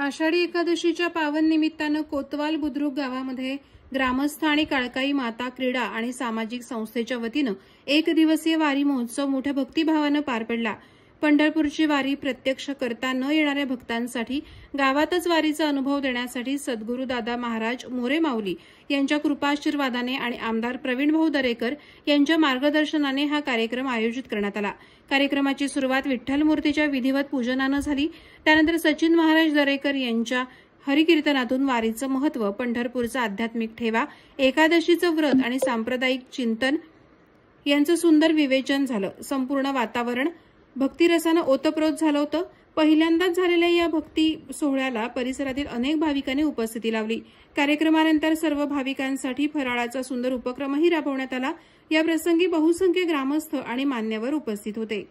आषाढी एकादशीच्या पावन निमित्तानं कोतवाल बुद्रुक गावामध्ये ग्रामस्थ आणि काळकाई माता क्रीडा आणि सामाजिक संस्थेच्या वतीनं एक दिवसीय वारी महोत्सव मोठ्या भक्तिभावानं पार पडला। पंढरपूरची वारी प्रत्यक्ष करता न येणाऱ्या भक्तांसाठी गावातच वारीचा अनुभव देण्यासाठी सद्गुरू दादा महाराज मोरे माऊली यांच्या कृपाशीर्वादाने आणि आमदार प्रवीण भाऊ दरेकर यांच्या मार्गदर्शनाने हा कार्यक्रम आयोजित करण्यात आला। कार्यक्रमाची सुरुवात विठ्ठल मूर्तीच्या विधिवत पूजनानं झाली। त्यानंतर सचिन महाराज दरेकर यांच्या हरिकीर्तनातून वारीचं महत्त्व, पंढरपूरचा आध्यात्मिक ठेवा, एकादशीचं व्रत आणि सांप्रदायिक चिंतन यांचं सुंदर विवेचन झालं। संपूर्ण वातावरण भक्तिरसानं ओतप्रोत झालं होतं। पहिल्यांदाच झालेल्या या भक्ती सोहळ्याला परिसरातील अनेक भाविकांनी उपस्थिती लावली। कार्यक्रमानंतर सर्व भाविकांसाठी फराळाचा सुंदर उपक्रमही राबवण्यात आला। या प्रसंगी बहुसंख्य ग्रामस्थ आणि मान्यवर उपस्थित होते।